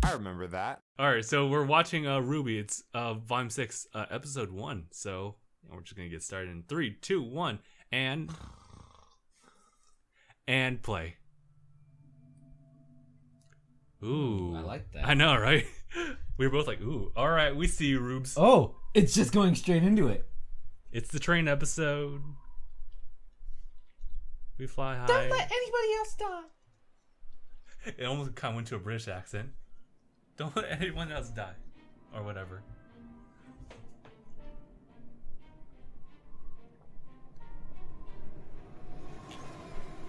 I remember that. Alright, so we're watching RWBY. It's Volume 6, Episode 1. So we're just gonna get started in 3, 2, 1, and play. Ooh. I like that. I know, right? We were both like, ooh, alright, we see you, Rubes. Oh, it's just going straight into it. It's the train episode. We fly high. Don't let anybody else die. It almost kind of went to a British accent. Don't let anyone else die. Or whatever.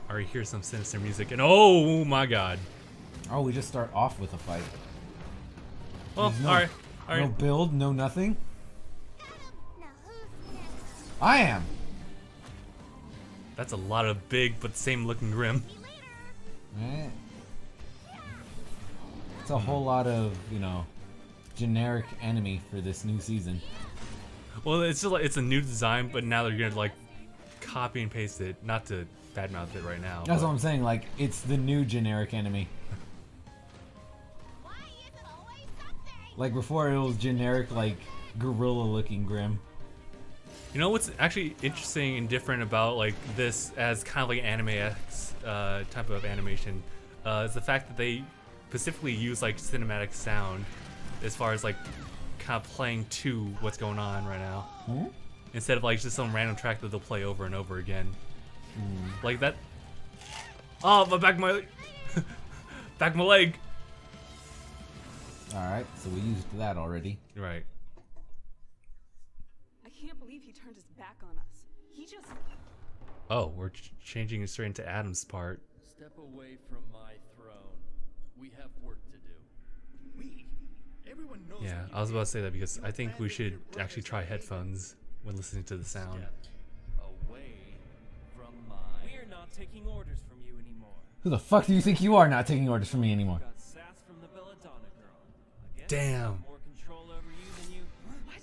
Already hear some sinister music, and oh my god. Oh, we just start off with a fight. Well, no, alright. No build, no nothing. I am. That's a lot of big but same looking Grim. It's a whole lot of, you know, generic enemy for this new season. Well, it's just like it's a new design, but now they're gonna like copy and paste it. Not to badmouth it right now. That's what I'm saying. Like, it's the new generic enemy. Like before, it was generic, like gorilla-looking Grim. You know what's actually interesting and different about like this as kind of like anime-esque type of animation is the fact that they specifically use like cinematic sound as far as like kind of playing to what's going on right now, instead of like just some random track that they'll play over and over again. Like that. Oh, my back my leg. All right, so we used that already. Right. I can't believe he turned his back on us. He just... Oh, we're changing it straight into Adam's part. Step away from my throne. We have work to do. Everyone knows. Yeah, I was about to say that because I think we should actually try headphones when listening to the sound. Away from my... We're not taking orders from you anymore. Who the fuck do you think you are not taking orders from me anymore? Got sass from the Belladonna girl. I guess Damn. I have more control over you than you. What?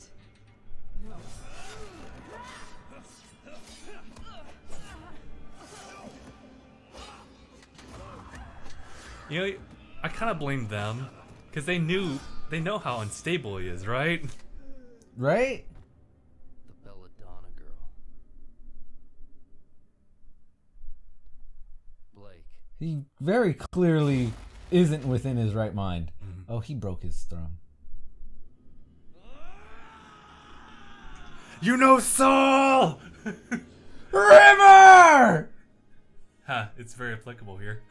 You know, I kind of blame them because they know how unstable he is, right? Right? The Belladonna girl. Blake. He very clearly isn't within his right mind. Oh, he broke his throne. You know Saul! River! Ha, it's very applicable here.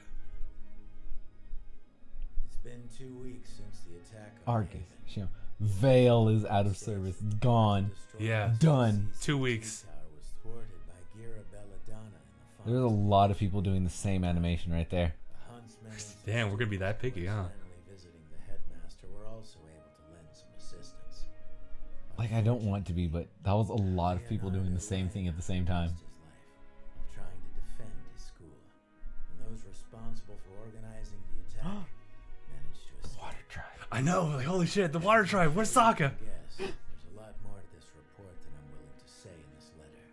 It's been 2 weeks since the attack on Argus. Haven. You know, Vale is out of service. Gone. Yeah. Done. 2 weeks. Tower was thwarted by Gira Belladonna in the There's a lot of people doing the same animation right there. The huntsmen and Damn, we're gonna be that picky, huh? finally visiting the headmaster were also able to lend some assistance. Like, I don't want to be, but that was a lot of people doing the same thing at the same time. His life while trying to defend his school. And those responsible for organizing the attack managed to escape. Water Tribe. I know, like holy shit, the Water Tribe, where's Sokka? Yes, there's a lot more to this report than I'm willing to say in this letter.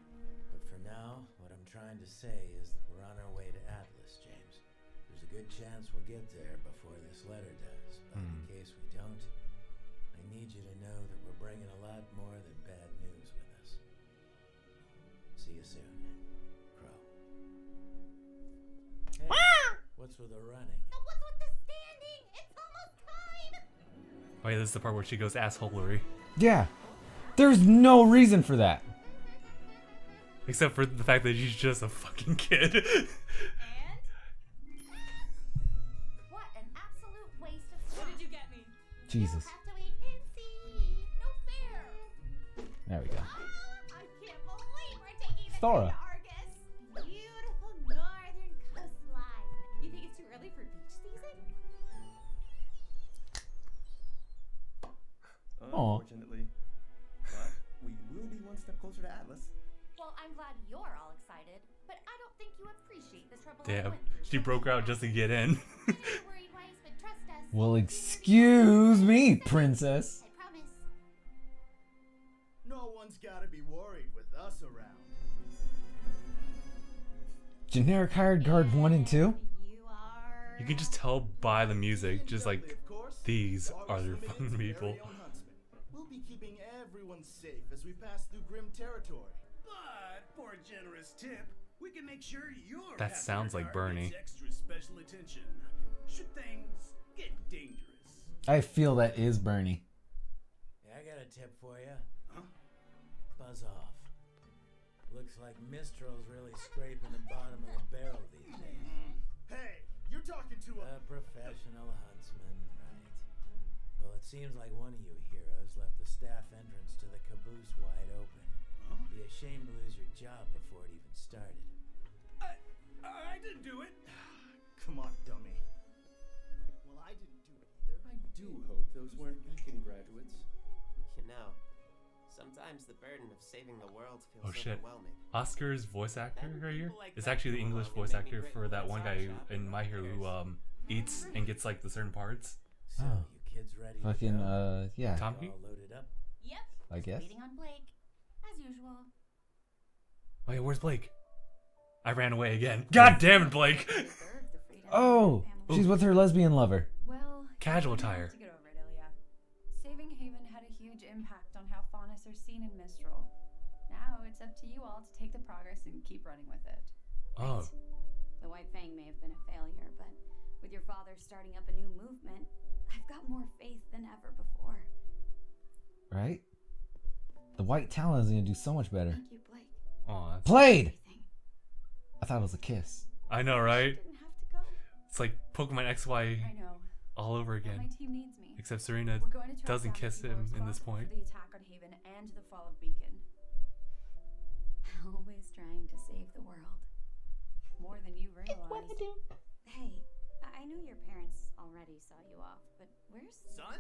But for now, what I'm trying to say is that we're on our way to Atlas, James. There's a good chance we'll get there before this letter does. But in case we don't, I need you to know that we're bringing a lot more than bad news with us. See you soon, Crow. Hey, what's with the running? What's with the standing? It's almost time! Wait, this is the part where she goes assholery. Yeah. There's no reason for that. Except for the fact that she's just a fucking kid. And? What an absolute waste of time. What did you get me? Jesus. Have to wait and see. No fair. There we go. I can't believe we're taking the Thora. train to Argus. Beautiful northern coastline. You think it's too early for beach season? Aw. Unfortunately. But we will be one step closer to Atlas. Well, I'm glad you're all excited, but I don't think you appreciate the trouble I Damn, went through. she broke out just to get in. I'm not worried, Weiss, but trust us. Well, excuse me, princess. I promise. No one's gotta be worried with us around. Generic hired guard 1 and 2? You are. You can just tell by the music, just like Of course. course, These the are the August fun Dominion's people. very own huntsman. We'll be keeping everyone safe as we pass through grim territory. But for a generous tip, we can make sure your That sounds like Bernie. gets extra special attention. Should things get dangerous? I feel that is Bernie. Yeah, I got a tip for you. Huh? Buzz off. Looks like Mistral's really scraping the bottom of the barrel these days. Hey, you're talking to A professional huntsman, right? Well, it seems like one of you heroes left the staff entrance to the caboose wide open. Huh? Be ashamed to lose your job before it even started. I didn't do it. Come on, dummy. Well, I didn't do it either. I do hope those weren't Beacon graduates. You know, sometimes the burden of saving the world feels Oh shit. overwhelming. Oscar's voice actor right here people like is that actually the come English along and voice make me actor for grateful that it's one our guy shop in and My Hero who eats and gets like the certain parts. So, Oh. you kids ready Fucking, to go? yeah, Tom You all loaded up? Yep. I guess. Waiting on Blake, as usual. Wait, where's Blake? I ran away again. God damn it, Blake! Deserve the freedom of Oh, their family. she's with her lesbian lover. Well, Casual you have tire. to get over it, Ilya. Saving Haven had a huge impact on how Faunus are seen in Mistral. Now it's up to you all to take the progress and keep running with it. Oh, The White Fang may have been a failure, but with your father starting up a new movement, I've got more faith than ever before. Right? The white talon is gonna do so much better. Thank you, Blake. aw, Played! Everything. I thought it was a kiss. I know, right? Didn't have to go. It's like Pokemon XY I know. all over But my again. team needs me. Except Serena We're going to track doesn't down the kiss people him in this responsible point. for the attack on Haven and the fall of Beacon. Always trying to save the world. More than you realize. Hey, I knew your parents already saw you off, but where's... Son?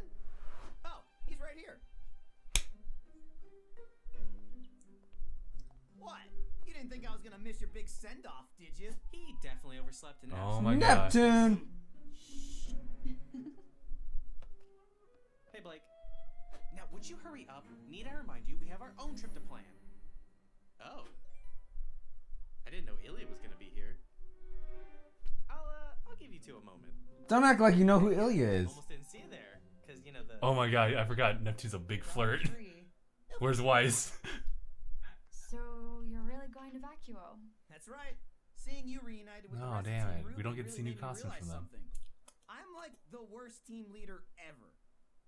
Oh, he's right here. What? You didn't think I was gonna miss your big send-off, did you? He definitely overslept in Oh my god. Neptune! Hey, Blake. Now, would you hurry up? Need I remind you, we have our own trip to plan. Oh. I didn't know Ilya was gonna be here. I'll give you two a moment. Don't act like you know who Ilya is. Almost didn't see you there, cause you know the. Oh my god, I forgot Neptune's a big flirt. Three. Where's Weiss? So you're really going to Vacuo? That's right. Seeing you reunited with the Oh, rest of damn Team it. We RWBY don't get to see really new made me costumes realize from them. something. I'm like the worst team leader ever.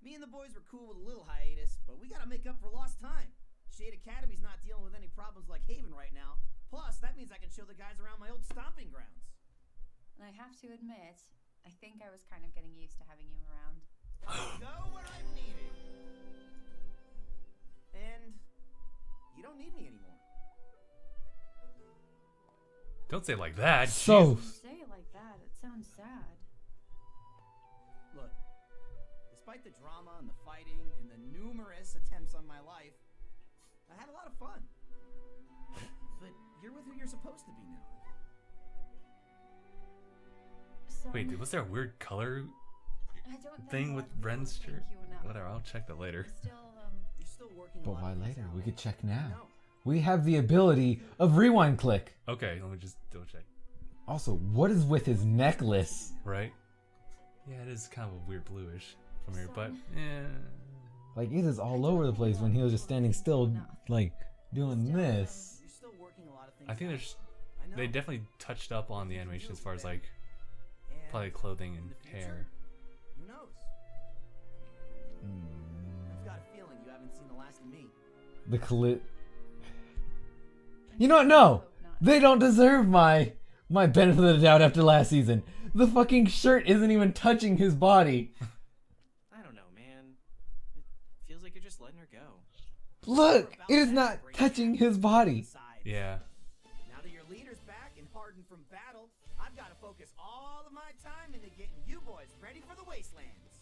Me and the boys were cool with a little hiatus, but we gotta make up for lost time. Shade Academy's not dealing with any problems like Haven right now. Plus, that means I can show the guys around my old stomping grounds. And I have to admit, I think I was kind of getting used to having you around. Go where I'm needed. And you don't need me anymore. Don't say it like that. So, When you say it like that, it sounds sad. Look, despite the drama and the fighting and the numerous attempts on my life, I had a lot of fun. But you're with who you're supposed to be now. So, Wait, was there a weird color I don't know thing how with I'd feel Ren's if shirt? you went out. Whatever, I'll check that later. Still, You're still working a but lot why for this later? We album. could check I now. know. We have the ability of rewind click. Okay, let me just double check. Also, what is with his necklace? Right? Yeah, it is kind of a weird bluish from here, but Like, it is all over the place when he was just standing still, like, doing this. You're still working a lot of things I think out. there's I know. they definitely touched up on the animation as far as like And probably clothing in and the future, hair. Who knows? I've got a feeling you haven't seen the last of me. The clit. You know what? No! They don't deserve my benefit of the doubt after last season. The fucking shirt isn't even touching his body. I don't know, man. It feels like you're just letting her go. Look! It is not touching his body. Besides, Yeah. now that your leader's back and hardened from battle, I've got to focus all of my time into getting you boys ready for the wastelands.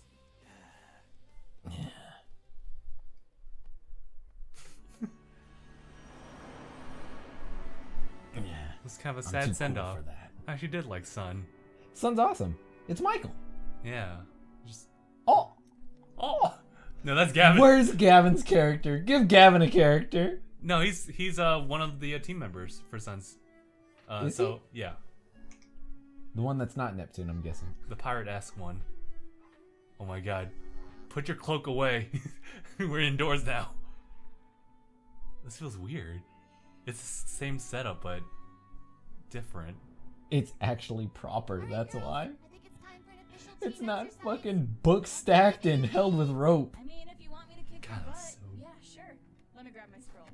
It's kind of a I'm sad too send cool off. for that. I actually did like Sun. Son's awesome. It's Michael. Yeah. Just Oh! oh no, that's Gavin. Where's Gavin's character? Give Gavin a character. No, he's one of the team members for Suns. Is So yeah, The one that's not Neptune, I'm guessing. the pirate-esque one. Oh my god. Put your cloak away. We're indoors now. This feels weird. It's the same setup, but different. It's actually proper, that's why. It's not fucking book stacked and held with rope. I mean, if you want me to kick your God, butt, so... yeah, sure. Let me grab my scroll.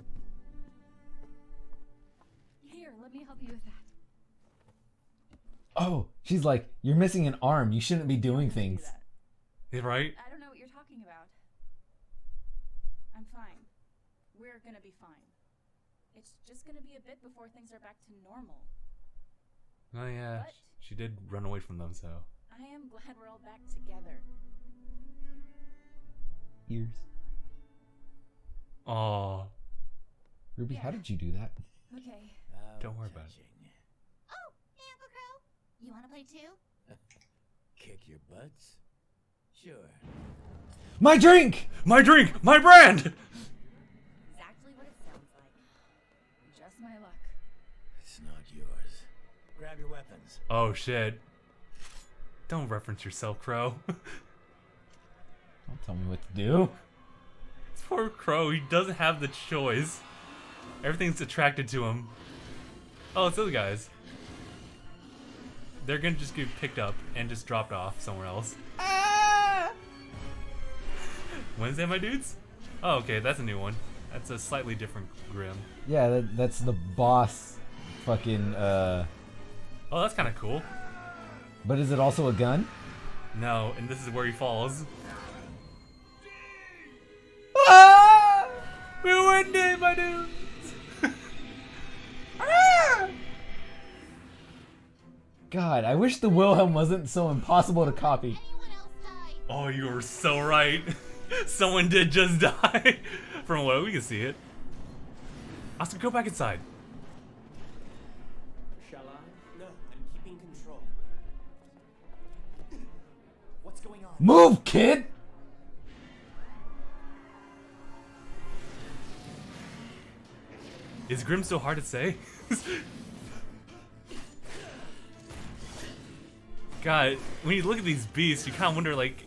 Here, let me help you with that. Oh, she's like, you're missing an arm. You shouldn't be doing things. Yeah, right? I don't know what you're talking about. I'm fine. We're gonna be fine. It's just gonna be a bit before things are back to normal. Oh yeah, But she did run away from them, so. I am glad we're all back together. Ears. Aw. Ruby, how did you do that? Okay. Don't worry about it. Oh, hey, Uncle Crow. You want to play too? Kick your butts? Sure. My drink! My drink! My brand! Exactly what it sounds like. Just my luck. It's not yours. Grab your weapons. Oh shit. Don't reference yourself, Crow. Don't tell me what to do. Poor Crow, he doesn't have the choice. Everything's attracted to him. Oh, it's those guys. They're gonna just get picked up and just dropped off somewhere else. Wednesday, my dudes? Oh, okay, that's a new one. That's a slightly different Grim. Yeah, that's the boss fucking, Oh, that's kind of cool. But is it also a gun? No, and this is where he falls. We win it, my dudes! God, I wish the Wilhelm wasn't so impossible to copy. Oh, you were so right. Someone did just die. From what we can see it. Oscar, go back inside. Shall I? No, I'm keeping control. What's going on? Move, kid! Is Grim so hard to say? God, when you look at these beasts, you kind of wonder, like,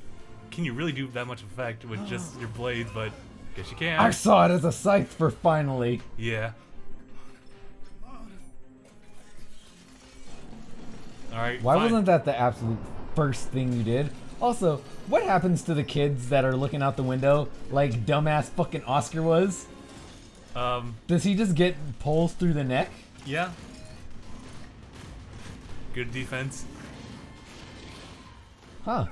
can you really do that much effect with just your blades? But guess you can. I saw it as a scythe for finally. Yeah. Alright, Why fine. wasn't that the absolute first thing you did? Also, what happens to the kids that are looking out the window like dumbass fucking Oscar was? Does he just get pulls through the neck? Yeah. Good defense. Huh.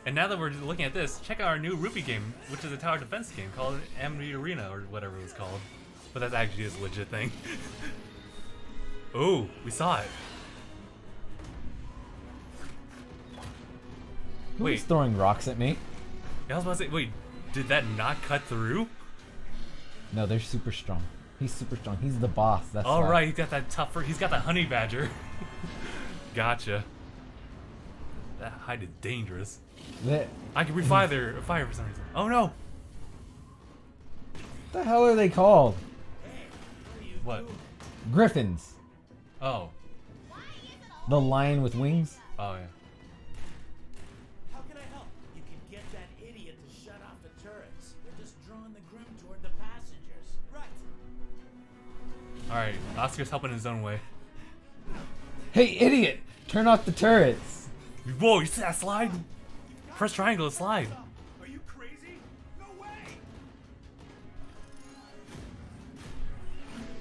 And now that we're looking at this, check out our new RWBY game, which is a tower defense game called Amity Arena or whatever it was called. But that's actually just a legit thing. Oh, we saw it. Who's throwing rocks at me? I was about to say, wait, did that not cut through? No, they're super strong. He's super strong. He's the boss. That's All why. right, he's got that tougher. He's got that honey badger. Gotcha. That hide is dangerous. I can refire their fire for some reason. Oh no! What the hell are they called? What? Griffins. Oh. The lion with wings. Oh yeah. How can I help? You can get that idiot to shut off the turrets. They're just drawing the Grim toward the passengers. Right. All right, Oscar's helping in his own way. Hey, idiot! Turn off the turrets. Whoa! You see that slide? Press triangle to slide. Are you crazy? No way!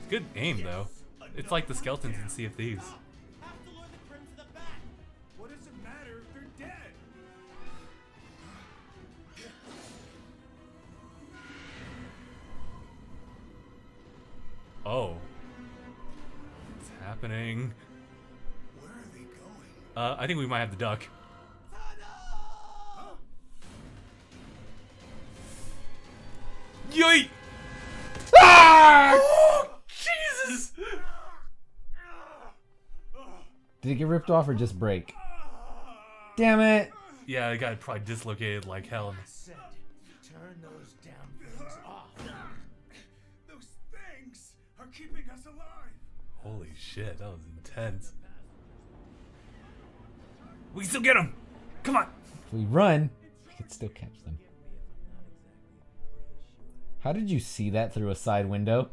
Good aim though. It's like the skeletons in Sea of Thieves. Have to lure the Grim to the back. What does it matter if they're dead? Oh. What's happening? Where are they going? I think we might have the duck. Yoy! Ah! Oh, Jesus! Did it get ripped off or just break? Damn it! Yeah, it got probably dislocated like hell. Turn those damn things off. Those things are keeping us alive. Holy shit, that was intense. We can still get him! Come on! If we run, I could still catch them. How did you see that through a side window?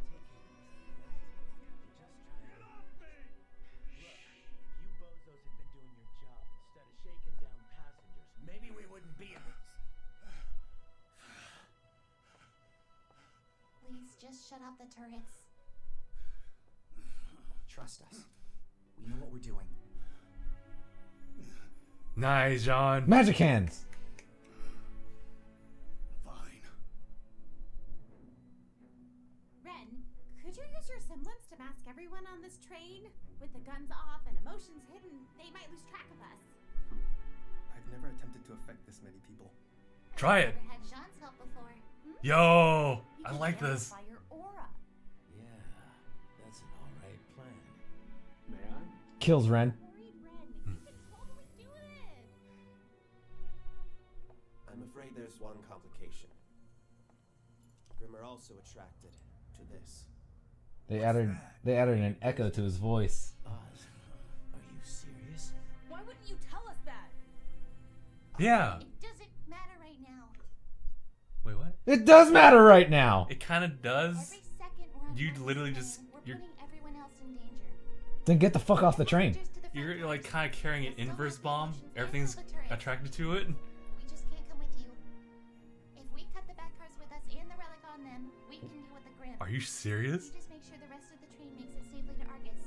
Maybe we wouldn't be in this. Please, just shut off the turrets. Trust us. We know what we're doing. Nice, John. Magic hands. Fine. Ren, could you use your semblance to mask everyone on this train? With the guns off and emotions hidden, they might lose track of us. I've never attempted to affect this many people. Try it. Never had Jean's help before. Yo, I like this. By your aura. Yeah, that's an alright plan. May I? Kills Ren. I'm afraid there's one complication. Grim are also attracted to this. They added an echo to his voice. Oz, are you serious? Why wouldn't you tell us that? Yeah. It doesn't matter right now. Wait, what? It does matter right now. It kind of does. Every second we're on You this literally train, just we're putting everyone else in danger. Then get the fuck off the train. You're like kind of carrying an inverse bomb. Everything's attracted to it. We just can't come with you. If we cut the back cars with us and the relic on them, we can deal with the Grim. Are you serious? You just make sure the rest of the train makes it safely to Argus.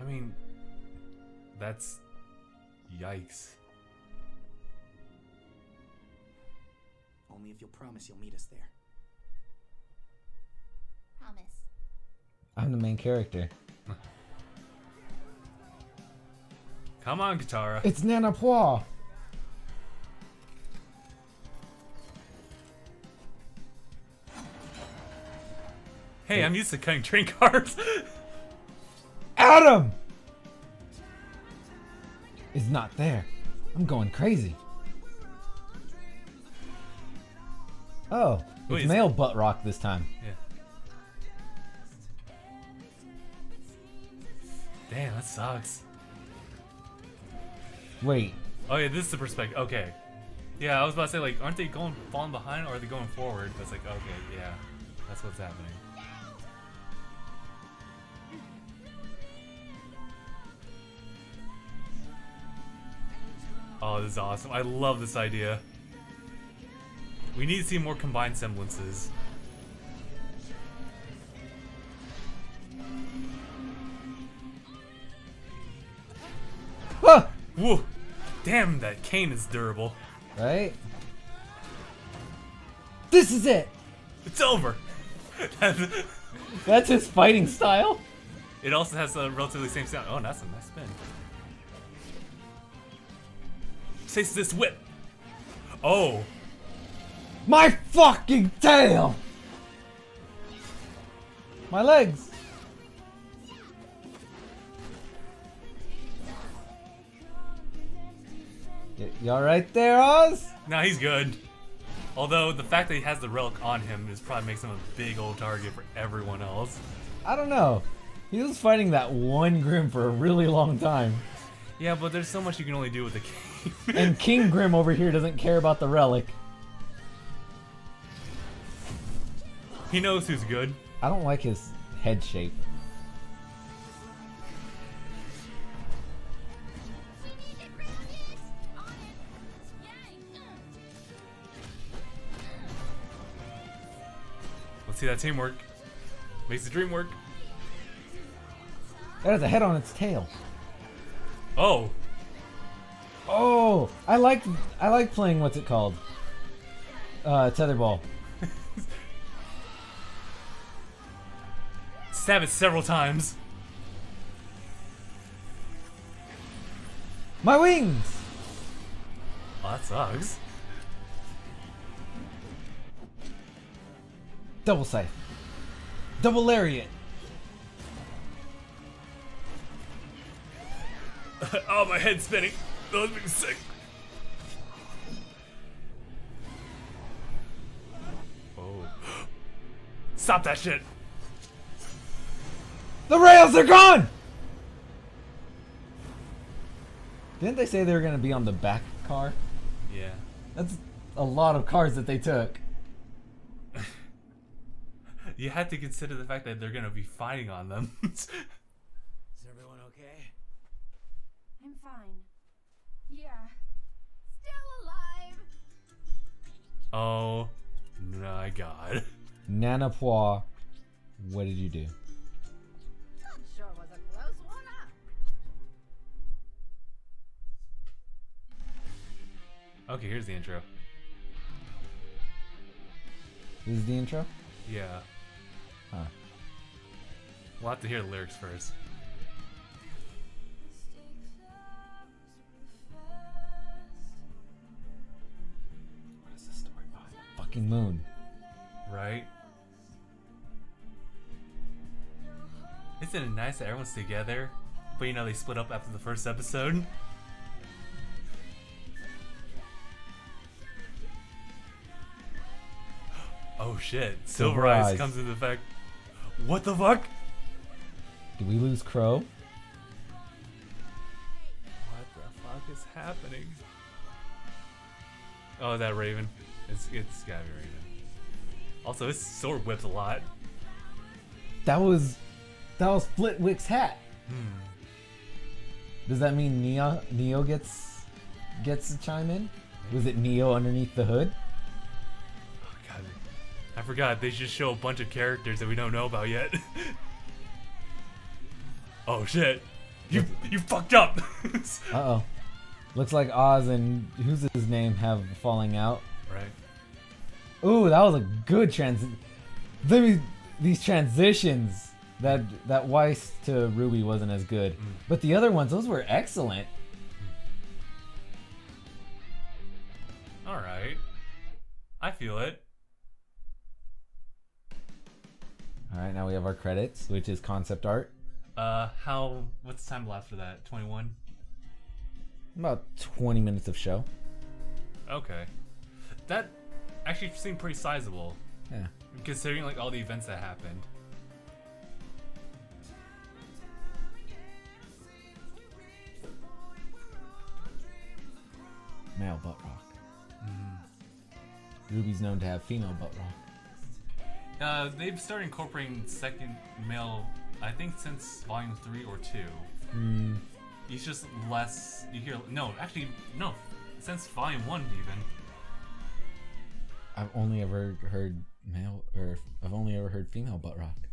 I mean, that's yikes. Only if you'll promise you'll meet us there. Promise. I'm the main character. Come on, Katara. It's Nana Poir. Hey, I'm used to cutting train cars. Adam is not there. I'm going crazy. Oh, Wait, it's male butt rock this time. Yeah. Damn, that sucks. Wait. Oh yeah, this is the perspective. Okay. Yeah, I was about to say, like, aren't they falling behind or are they going forward? That's like, okay, yeah, that's what's happening. Oh, this is awesome. I love this idea. We need to see more combined semblances. Ah! Whoa! Damn, that cane is durable. Right? This is it! It's over! That's his fighting style? It also has a relatively same sound. Oh, that's a nice spin. Taste this whip! Oh! My fucking tail! My legs! You alright there, Oz? Nah, he's good. Although, the fact that he has the relic on him is probably makes him a big old target for everyone else. I don't know. He was fighting that one Grim for a really long time. Yeah, but there's so much you can only do with the king. And King Grim over here doesn't care about the relic. He knows who's good. I don't like his head shape. Let's see that teamwork. Makes the dream work. That has a head on its tail. Oh. Oh, I like playing what's it called? Tetherball. Stab it several times. My wings! Oh, that sucks. Double scythe. Double lariat. Oh, my head's spinning. That was being sick. Oh. Stop that shit. The rails are gone! Didn't they say they were gonna be on the back car? Yeah. That's a lot of cars that they took. You had to consider the fact that they're gonna be fighting on them. Is everyone okay? I'm fine. Yeah. Still alive. Oh my god. Nana Pois, what did you do? That sure was a close one, huh? Okay, here's the intro. This is the intro? Yeah. Huh. We'll have to hear the lyrics first. What is the story behind that fucking moon? Right? Isn't it nice that everyone's together, but you know they split up after the first episode? Oh shit, Silver Eyes comes into effect. What the fuck? Did we lose Crow? What the fuck is happening? Oh, that Raven. It's gotta be Raven. Also, his sword whips a lot. That was Flitwick's hat. Does that mean Neo gets to chime in? Was it Neo underneath the hood? Oh god, I forgot. They just show a bunch of characters that we don't know about yet. Oh shit, you fucked up. Uh-oh. Looks like Oz and who's his name have falling out. Right. Ooh, that was a good these transitions. That Weiss to Ruby wasn't as good. But the other ones, those were excellent. Alright. I feel it. Alright, now we have our credits, which is concept art. What's the time left for that? 21? About 20 minutes of show. Okay. That actually seemed pretty sizable. Yeah. Considering like all the events that happened. Male butt rock. Ruby's known to have female butt rock. They've started incorporating second male, I think since volume 3 or 2. He's just less. You hear no, since volume 1 even. I've only ever heard male, or I've only ever heard female butt rock.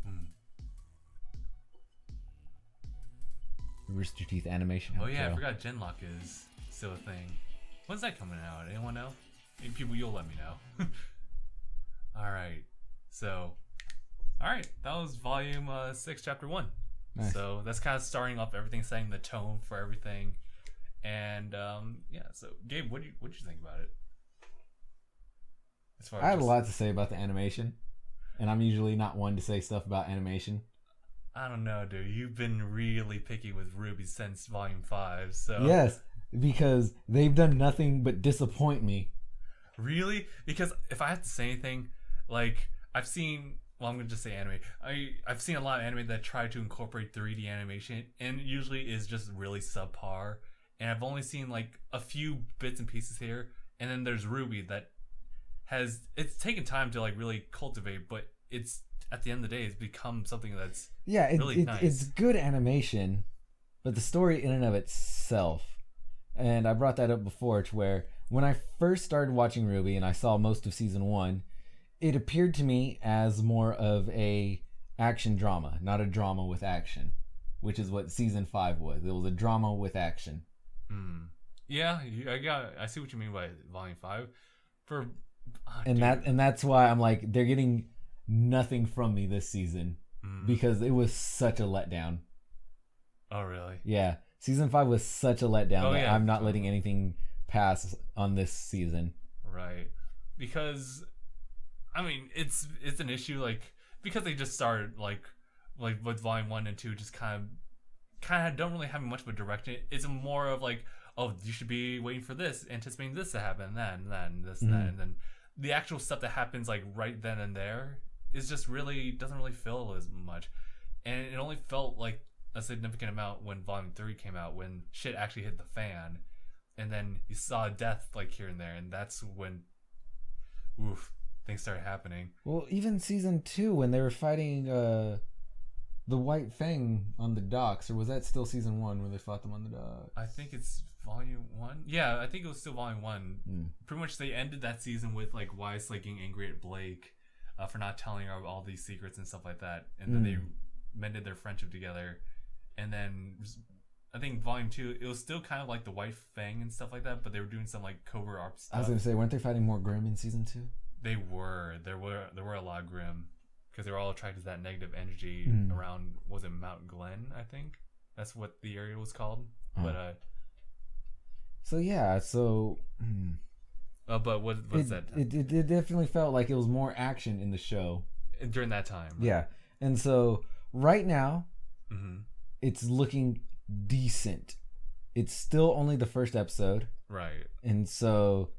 Rooster Teeth animation. Oh yeah, I forgot Genlock is still a thing. When's that coming out? Anyone know? Maybe people, you'll let me know. Alright. So, alright. That was volume 6, chapter 1. Nice. So, that's kind of starting off everything, setting the tone for everything. And, yeah. So, Gabe, what'd you think about it? As far as I have a lot to say about the animation. And I'm usually not one to say stuff about animation. I don't know, dude. You've been really picky with RWBY since volume 5, so... Yes. Because they've done nothing but disappoint me. Really? Because if I have to say anything, like I've seen, well, I'm gonna just say anime. I've seen a lot of anime that try to incorporate 3D animation, and usually is just really subpar. And I've only seen like a few bits and pieces here, and then there's RWBY that it's taken time to like really cultivate, but it's at the end of the day, it's become something that's really nice. It's good animation, but the story in and of itself. And I brought that up before, to where when I first started watching RWBY and I saw most of season 1, it appeared to me as more of a action drama, not a drama with action, which is what season 5 was. It was a drama with action. Yeah, I see what you mean by volume 5. And that's why I'm like, they're getting nothing from me this season because it was such a letdown. Oh really? Yeah. Season 5 was such a letdown that I'm not letting anything pass on this season. Right. Because, I mean, it's an issue, like, because they just started, like with volume 1 and 2 just kind of don't really have much of a direction. It's more of like, oh, you should be waiting for this, anticipating this to happen, and that, and this, and that. And then the actual stuff that happens, like, right then and there is just really, doesn't really feel as much. And it only felt like a significant amount when volume 3 came out, when shit actually hit the fan, and then you saw death like here and there, and that's when oof, things started happening. Well, even season 2 when they were fighting the White Fang on the docks, or was that still season 1 when they fought them on the docks? I think it's volume 1. Yeah, I think it was still volume 1. Pretty much they ended that season with like Weiss like getting angry at Blake for not telling her all these secrets and stuff like that, and then they mended their friendship together. And then I think volume 2, it was still kind of like the White Fang and stuff like that, but they were doing some like covert art stuff. I was gonna say, weren't they fighting more Grim in season 2? They were. There were a lot of Grim because they were all attracted to that negative energy around. Was it Mount Glen? I think that's what the area was called. But so yeah, so. But what's that? It definitely felt like it was more action in the show during that time. Right? Yeah, and so right now, it's looking decent. It's still only the first episode, right? And so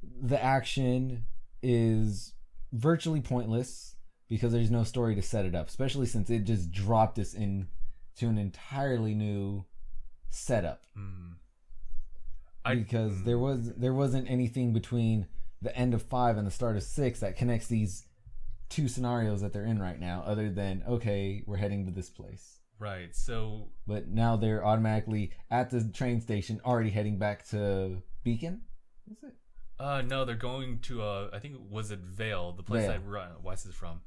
the action is virtually pointless because there's no story to set it up, especially since it just dropped us into an entirely new setup. Because there wasn't anything between the end of 5 and the start of 6 that connects these two scenarios that they're in right now, other than, okay, we're heading to this place. Right. So, but now they're automatically at the train station, already heading back to Beacon. Is it? No, they're going to I think was it Vale, the place that Weiss is from,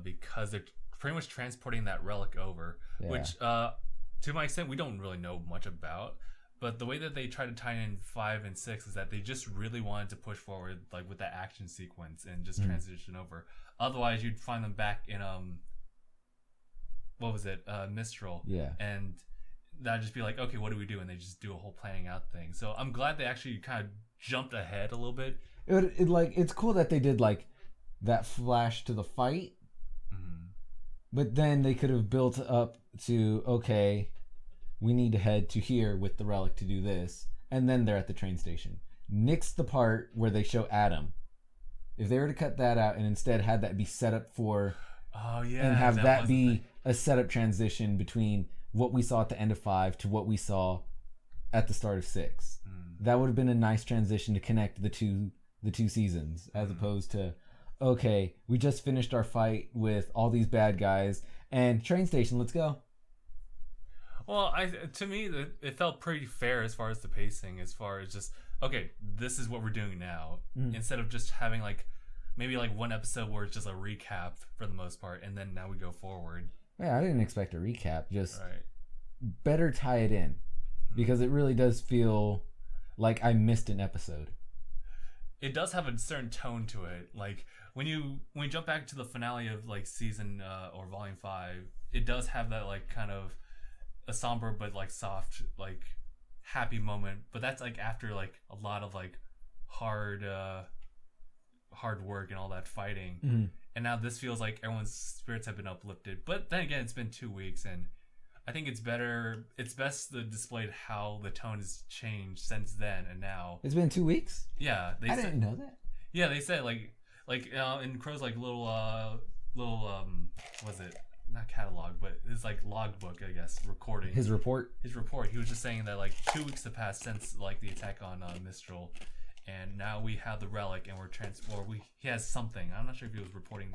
because they're pretty much transporting that relic over, which to my extent we don't really know much about. But the way that they try to tie in 5 and 6 is that they just really wanted to push forward, like with that action sequence and just transition over. Otherwise, you'd find them back in what was it, Mistral? Yeah. And that'd just be like, okay, what do we do? And they just do a whole planning out thing. So I'm glad they actually kind of jumped ahead a little bit. It's cool that they did like that flash to the fight, but then they could have built up to, okay, we need to head to here with the relic to do this, and then they're at the train station. Nix the part where they show Adam. If they were to cut that out and instead had that be set up for, and have that be a setup transition between what we saw at the end of 5 to what we saw at the start of 6, that would have been a nice transition to connect the two seasons, as opposed to, okay, we just finished our fight with all these bad guys and train station, let's go. Well, to me, it felt pretty fair as far as the pacing, as far as just, okay, this is what we're doing now, instead of just having like maybe like one episode where it's just a recap for the most part, and then now we go forward. Yeah, I didn't expect a recap, just better tie it in, because it really does feel like I missed an episode. It does have a certain tone to it. Like when you jump back to the finale of like season or volume 5, it does have that like kind of a somber but like soft, like happy moment. But that's like after like a lot of like hard work and all that fighting. And now this feels like everyone's spirits have been uplifted. But then again, it's been 2 weeks, and I think it's best to display how the tone has changed since then and now. It's been 2 weeks? Yeah. I didn't know that. Yeah, they said like in Crow's like little was it? Not catalog, but it's like logbook, I guess, recording. His report? His report. He was just saying that like 2 weeks have passed since like the attack on Mistral, and now we have the relic, and he has something. I'm not sure if he was reporting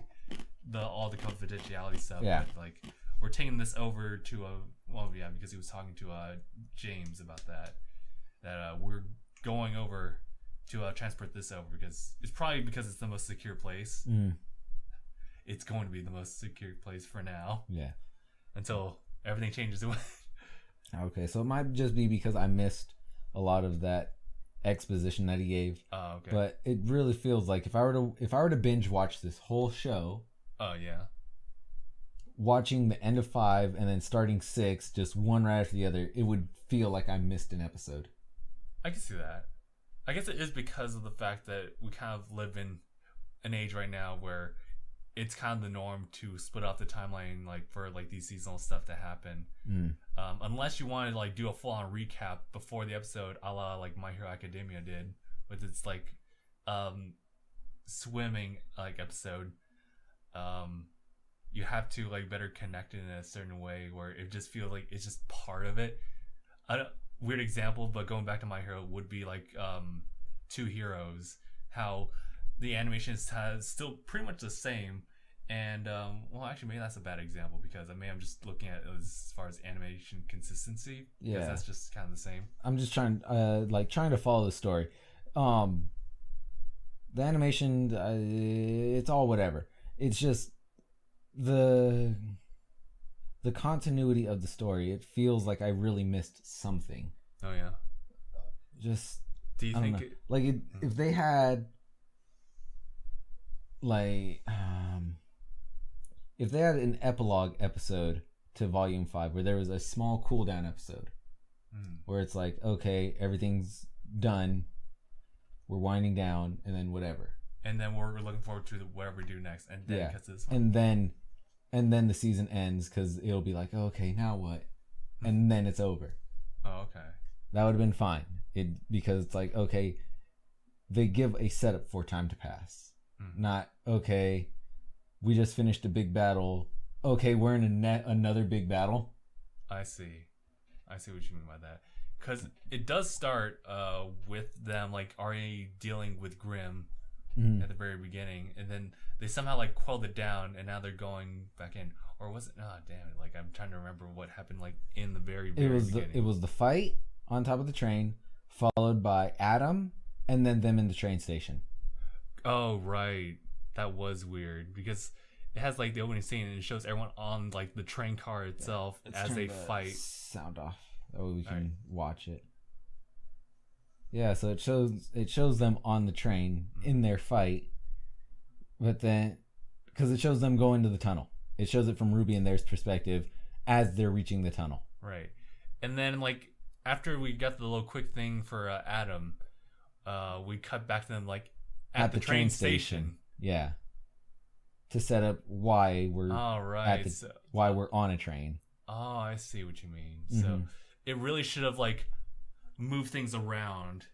all the confidentiality stuff. Yeah. But like we're taking this over to because he was talking to James about that we're going over to transport this over because it's the most secure place. It's going to be the most secure place for now. Yeah. Until everything changes. Okay, so it might just be because I missed a lot of that exposition that he gave. Oh, okay. But it really feels like if I were to binge watch this whole show. Oh yeah. Watching the end of 5 and then starting 6, just one right after the other, it would feel like I missed an episode. I can see that. I guess it is because of the fact that we kind of live in an age right now where it's kind of the norm to split off the timeline, like for like these seasonal stuff to happen. Unless you want to like do a full-on recap before the episode, a la like My Hero Academia did with its like swimming like episode. You have to like better connect it in a certain way where it just feels like it's just part of it. Weird example, but going back to My Hero would be like 2 Heroes. How the animation is still pretty much the same. And well, actually, maybe that's a bad example because I'm just looking at it as far as animation consistency. Because that's just kind of the same. I'm just trying to follow the story. The animation, it's all whatever. It's just the continuity of the story. It feels like I really missed something. Oh yeah. Just do you think if they had if they had an epilogue episode to Volume 5 where there was a small cooldown episode where it's like, okay, everything's done, we're winding down, and then whatever. And then we're looking forward to whatever we do next. And then and then the season ends because it'll be like, oh, okay, now what? And then it's over. Oh, okay. That would have been fine. Because it's like, okay, they give a setup for time to pass. Not, okay, we just finished a big battle. Okay, we're in another big battle. I see what you mean by that. Because it does start with them already dealing with Grimm at the very beginning, and then they somehow quelled it down, and now they're going back in. Or was it? Oh, damn it! I'm trying to remember what happened in the very beginning. It was the fight on top of the train, followed by Adam, and then them in the train station. Oh right, that was weird because it has the opening scene and it shows everyone on the train car itself as they fight. Sound off. That way we can watch it. Yeah, so it shows them on the train in their fight, but then because it shows them go into the tunnel, it shows it from Ruby and their perspective as they're reaching the tunnel. Right, and then after we got the little quick thing for Adam, we cut back to them at the train station. Yeah, to set up why we're why we're on a train. Oh, I see what you mean. So it really should have move things around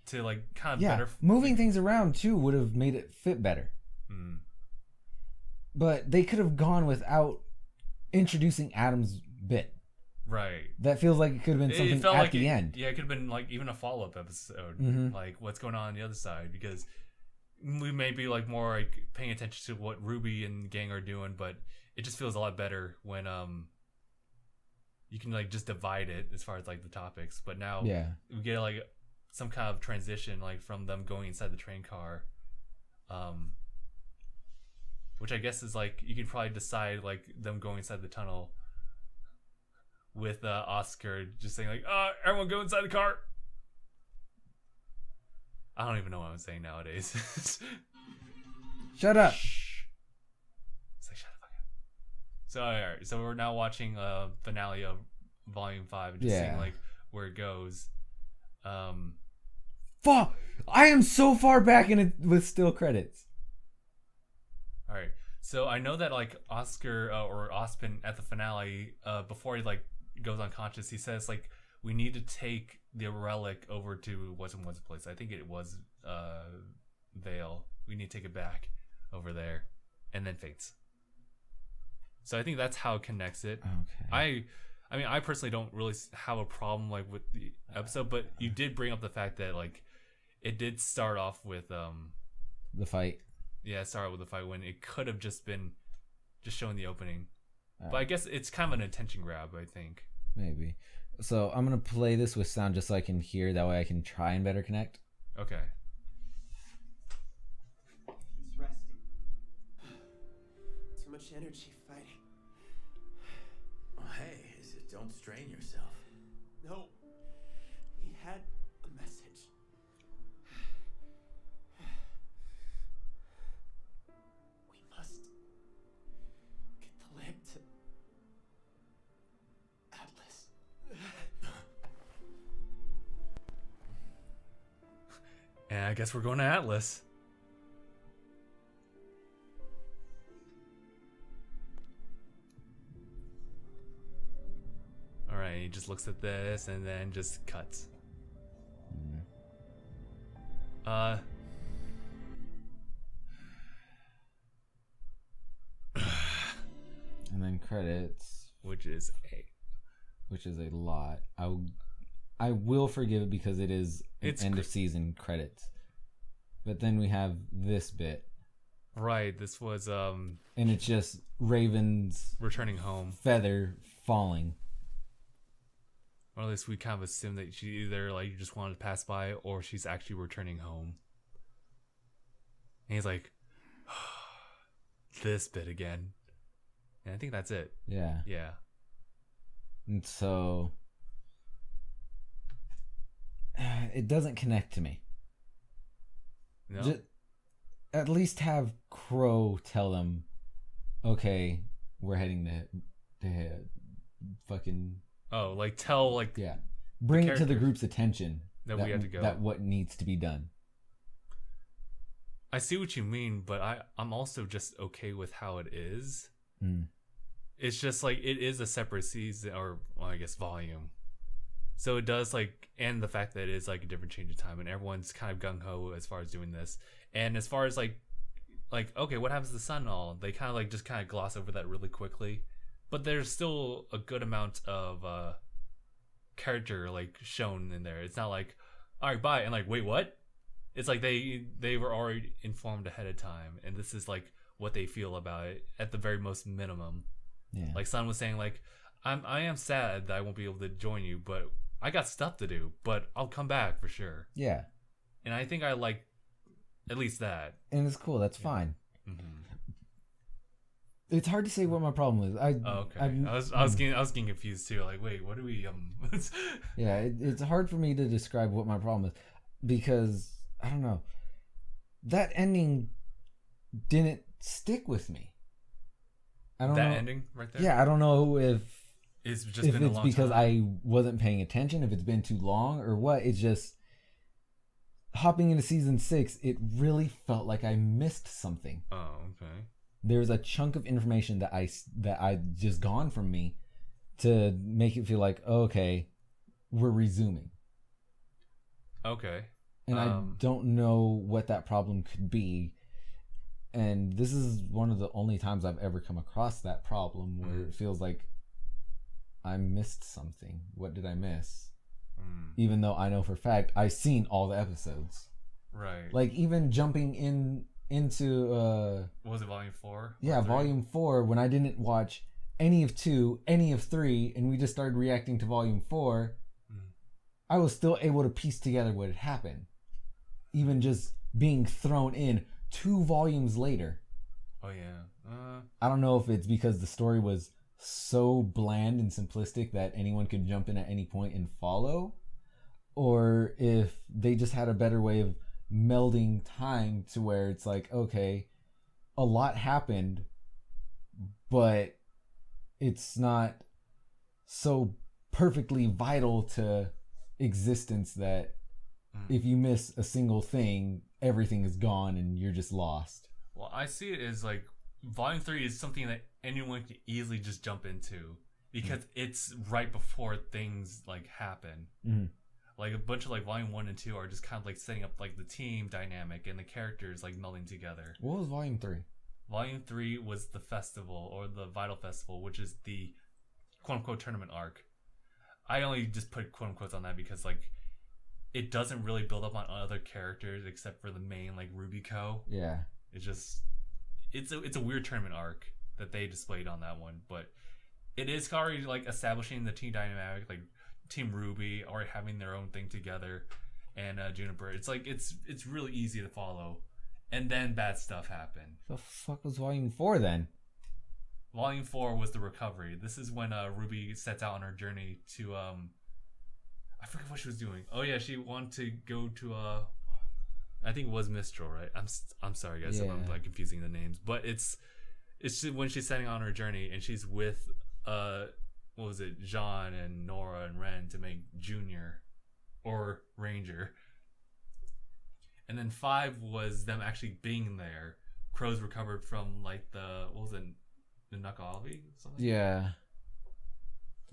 to kind of better. Moving things around too would have made it fit better. But they could have gone without introducing Adam's bit. Right. That feels like it could have been something at the end. Yeah, it could have been even a follow-up episode. What's going on the other side, because we may be more paying attention to what Ruby and gang are doing, but it just feels a lot better when you can just divide it as far as the topics. But now we get some kind of transition from them going inside the train car, which I guess is you could probably decide them going inside the tunnel with Oscar just saying everyone go inside the car. I don't even know what I'm saying nowadays. Shut up. Shh. It's shut the fuck up. So alright, so we're now watching finale of Volume 5 and just seeing where it goes. Fuck! I am so far back in it with still credits. Alright, so I know that Oscar or Ospin at the finale, before he goes unconscious, he says we need to take the relic over to what's the place. I think it was Vale. We need to take it back over there, and then faints. So I think that's how it connects it. Okay. I mean, I personally don't really have a problem with the episode, but you did bring up the fact that it did start off with the fight. Yeah, start with the fight when it could have just been showing the opening. But I guess it's kind of an attention grab, I think. Maybe. So I'm gonna play this with sound just so I can hear. That way I can try and better connect. Okay. He's resting. Too much energy fighting. Oh, hey, don't strain yourself. No. He had a message. We must get the lamp to Atlas. And I guess we're going to Atlas. Alright, he just looks at this and then just cuts. And then credits, which is a lot. I will forgive it because it's end of season credits. But then we have this bit. Right, this was and it's just Raven's returning home, feather falling. Or at least we kind of assume that she either like just wanted to pass by or she's actually returning home. And he's like, this bit again. And I think that's it. Yeah. Yeah. And so it doesn't connect to me. No. Just, at least have Crow tell them, okay, we're heading to fucking. Oh, like tell like yeah, bring it to the group's attention that we have to go. That what needs to be done. I see what you mean, but I'm also just okay with how it is. It's just like it is a separate season, or well, I guess volume. So it does like, and the fact that it is like a different change of time, and everyone's kind of gung ho as far as doing this. And as far as like okay, what happens to the sun? And all they kind of like just kind of gloss over that really quickly, but there's still a good amount of character like shown in there. It's not like, all right, bye, and like wait, what? It's like they were already informed ahead of time, and this is like what they feel about it at the very most minimum. Yeah. Like Sun was saying, like I am sad that I won't be able to join you, but I got stuff to do, but I'll come back for sure. Yeah. And I think I like at least that. And it's cool. That's fine. Mm-hmm. It's hard to say what my problem is. Okay. I was getting confused too. Like, wait, what do we Yeah, it's hard for me to describe what my problem is because I don't know. That ending didn't stick with me. I don't know. That ending right there? Yeah, I don't know if it's just been a long because time. I wasn't paying attention, if it's been too long or what. It's just hopping into season 6, it really felt like I missed something. Oh, okay. There's a chunk of information that I just gone from me to make it feel like, okay, we're resuming. Okay. And I don't know what that problem could be. And this is one of the only times I've ever come across that problem where it feels like I missed something. What did I miss? Even though I know for a fact I've seen all the episodes. Right. Like even jumping into what was it, volume 4? Yeah, volume 4, when I didn't watch any of 2, any of 3, and we just started reacting to volume 4, I was still able to piece together what had happened. Even just being thrown in 2 volumes later. Oh yeah. I don't know if it's because the story was so bland and simplistic that anyone could jump in at any point and follow, or if they just had a better way of melding time to where it's like, okay, a lot happened, but it's not so perfectly vital to existence that if you miss a single thing, everything is gone and you're just lost. Well, I see it as like volume 3 is something that anyone can easily just jump into because it's right before things like happen. Like a bunch of like volume 1 and 2 are just kind of like setting up like the team dynamic and the characters like melding together. What was volume 3? Volume 3 was the festival, or the Vital Festival, which is the quote-unquote tournament arc. I only just put quote-unquotes on that because like it doesn't really build up on other characters except for the main like RWBY Co. Yeah. It's just it's a weird tournament arc that they displayed on that one, but it is already like establishing the team dynamic, like Team RWBY already having their own thing together, and Juniper. It's like it's really easy to follow, and then bad stuff happened. The fuck was volume 4 then? Volume 4 was the recovery. This is when RWBY sets out on her journey to I forget what she was doing. Oh yeah, she wanted to go to I think it was Mistral, right? I'm sorry guys, if I'm like confusing the names, but it's when she's setting on her journey and she's with what was it, Jean and Nora and Ren to make Junior or Ranger. And then 5 was them actually being there. Crow's recovered from like the what was it, the Nakalavi? Something? Yeah.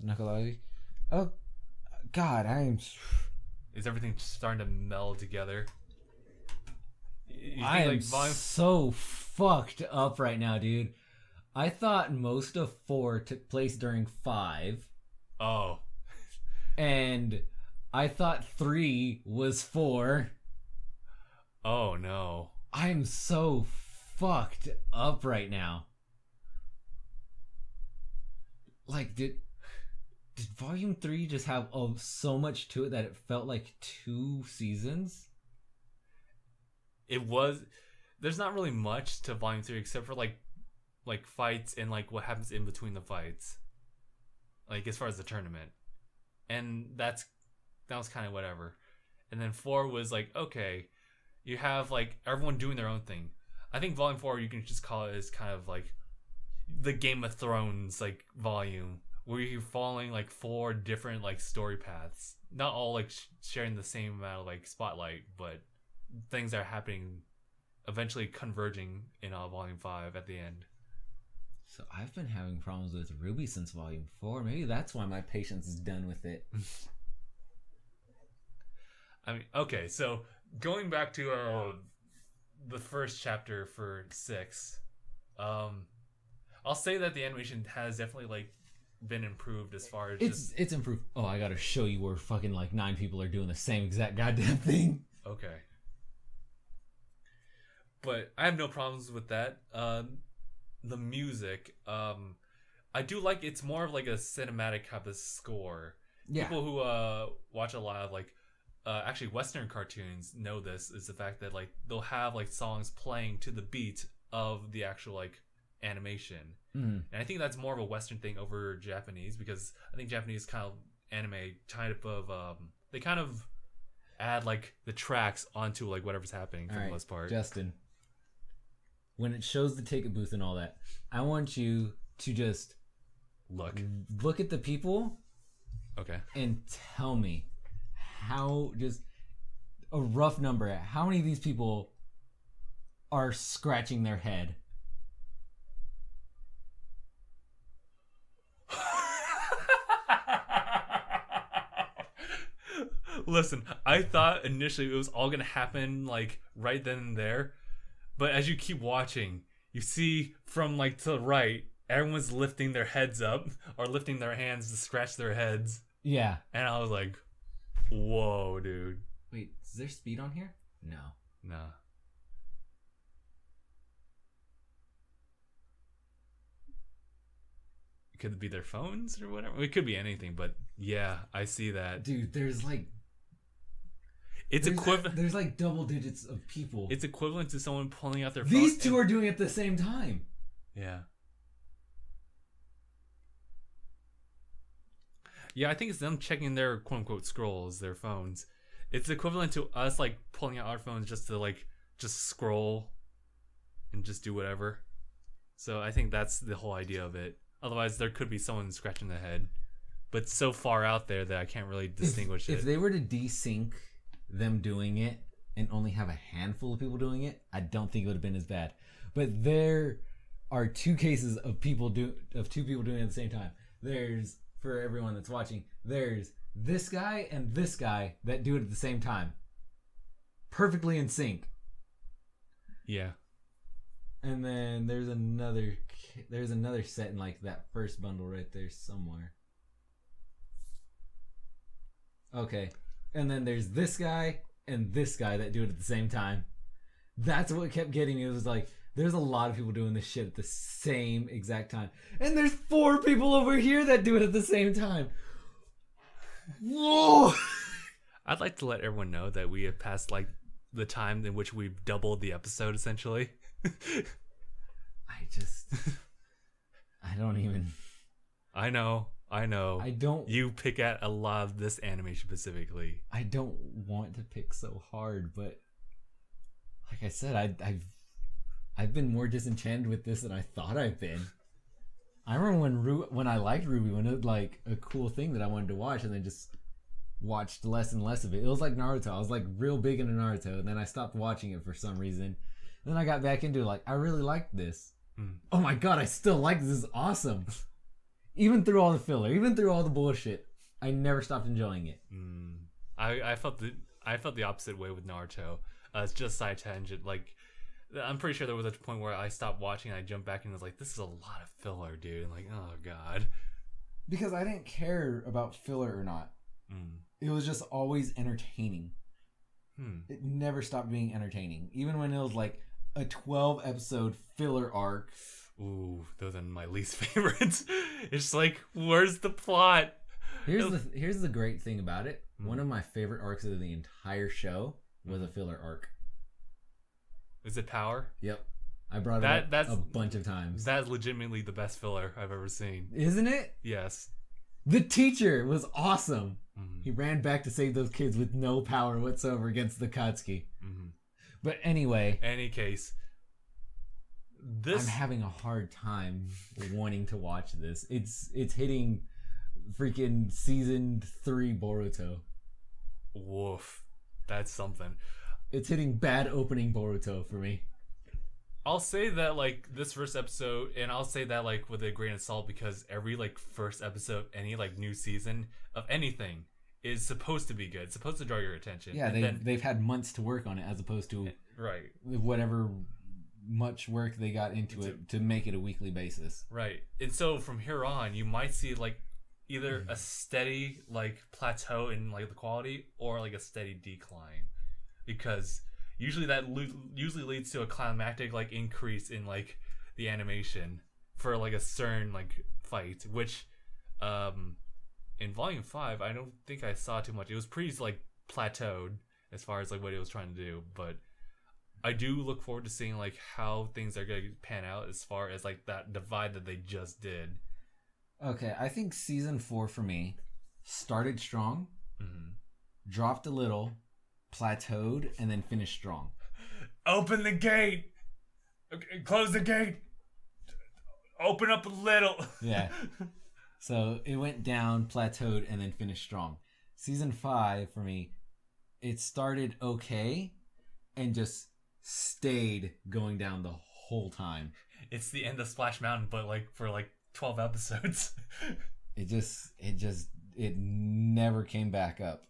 The Nakalavi? Oh God, is everything starting to meld together? I am so fucked up right now, dude. I thought most of 4 took place during 5. Oh. And I thought 3 was 4. Oh no. I'm so fucked up right now. Like, did Volume 3 just have so much to it that it felt like 2 seasons? It was. There's not really much to Volume 3 except for like fights and like what happens in between the fights. Like as far as the tournament. And that was kind of whatever. And then 4 was like, okay, you have like everyone doing their own thing. I think Volume 4 you can just call it as kind of like the Game of Thrones like volume where you're following like 4 different like story paths. Not all like sharing the same amount of like spotlight, but things are happening eventually converging in Volume 5 at the end. So I've been having problems with RWBY since Volume 4. Maybe that's why my patience is done with it. I mean, okay, so going back to the first chapter for 6, I'll say that the animation has definitely like been improved as far as it's improved. Oh, I gotta show you where fucking like 9 people are doing the same exact goddamn thing. Okay. But I have no problems with that. The music, I do like. It's more of like a cinematic type of score. Yeah. People who watch a lot of like actually Western cartoons know this is the fact that like they'll have like songs playing to the beat of the actual like animation. Mm-hmm. And I think that's more of a Western thing over Japanese, because I think Japanese kind of anime type of they kind of add like the tracks onto like whatever's happening for the most part. Justin, when it shows the ticket booth and all that, I want you to just look at the people, okay, and tell me how, just a rough number, how many of these people are scratching their head. Listen, I thought initially it was all gonna happen like right then and there, but as you keep watching, you see from like to the right, everyone's lifting their heads up or lifting their hands to scratch their heads. Yeah. And I was like, whoa, dude. Wait, is there speed on here? No. No. It could be their phones or whatever. It could be anything, but yeah, I see that. Dude, there's like... It's equivalent. There's like double digits of people. It's equivalent to someone pulling out their phone. These two are doing it at the same time. Yeah. Yeah, I think it's them checking their quote-unquote scrolls, their phones. It's equivalent to us like pulling out our phones just to like just scroll and just do whatever. So I think that's the whole idea of it. Otherwise, there could be someone scratching their head, but it's so far out there that I can't really distinguish it. If they were to desync them doing it and only have a handful of people doing it, I don't think it would have been as bad. But there are 2 cases of two people doing it at the same time. There's, for everyone that's watching, there's this guy and this guy that do it at the same time, perfectly in sync. Yeah. And then there's another set in like that first bundle right there somewhere. Okay. And then there's this guy and this guy that do it at the same time. That's what kept getting me. It was like, there's a lot of people doing this shit at the same exact time. And there's 4 people over here that do it at the same time. Whoa! I'd like to let everyone know that we have passed like the time in which we've doubled the episode essentially. I don't even. I know. I don't. You pick at a lot of this animation specifically. I don't want to pick so hard, but like I said, I've been more disenchanted with this than I thought I've been. I remember when I liked RWBY, when it was like a cool thing that I wanted to watch, and then just watched less and less of it. It was like Naruto. I was like real big into Naruto, and then I stopped watching it for some reason. And then I got back into it, like, I really liked this. Oh my god, I still like this. This is awesome. Even through all the filler, even through all the bullshit, I never stopped enjoying it. I felt the opposite way with Naruto. It's just side tangent. Like, I'm pretty sure there was a point where I stopped watching and I jumped back and was like, this is a lot of filler, dude. And like, oh god. Because I didn't care about filler or not. It was just always entertaining. It never stopped being entertaining, even when it was like a 12-episode filler arc. Ooh, those are my least favorites. It's like, where's the plot? Here's the great thing about it. One of my favorite arcs of the entire show was a filler arc. Is it Power? Yep. I brought it up a bunch of times. That's legitimately the best filler I've ever seen. Isn't it? Yes. The teacher was awesome. He ran back to save those kids with no power whatsoever against the Katsuki. But anyway. Any case. I'm having a hard time wanting to watch this. It's hitting freaking season 3 Boruto. Woof. That's something. It's hitting bad opening Boruto for me. I'll say that like this first episode, and I'll say that like with a grain of salt, because every like first episode of any like new season of anything is supposed to be good. It's supposed to draw your attention. Yeah, they've had months to work on it as opposed to whatever much work they got into it to make it a weekly basis. Right. And so from here on, you might see like either a steady like plateau in like the quality or like a steady decline, because usually that usually leads to a climactic like increase in like the animation for like a certain like fight, which in volume 5 I don't think I saw too much. It was pretty like plateaued as far as like what it was trying to do, but I do look forward to seeing like how things are going to pan out as far as like that divide that they just did. Okay, I think season 4 for me started strong, dropped a little, plateaued, and then finished strong. Open the gate. Okay, close the gate. Open up a little. Yeah. So it went down, plateaued, and then finished strong. Season 5 for me, it started okay and just stayed going down the whole time. It's the end of Splash Mountain, but like for like 12 episodes. It never came back up.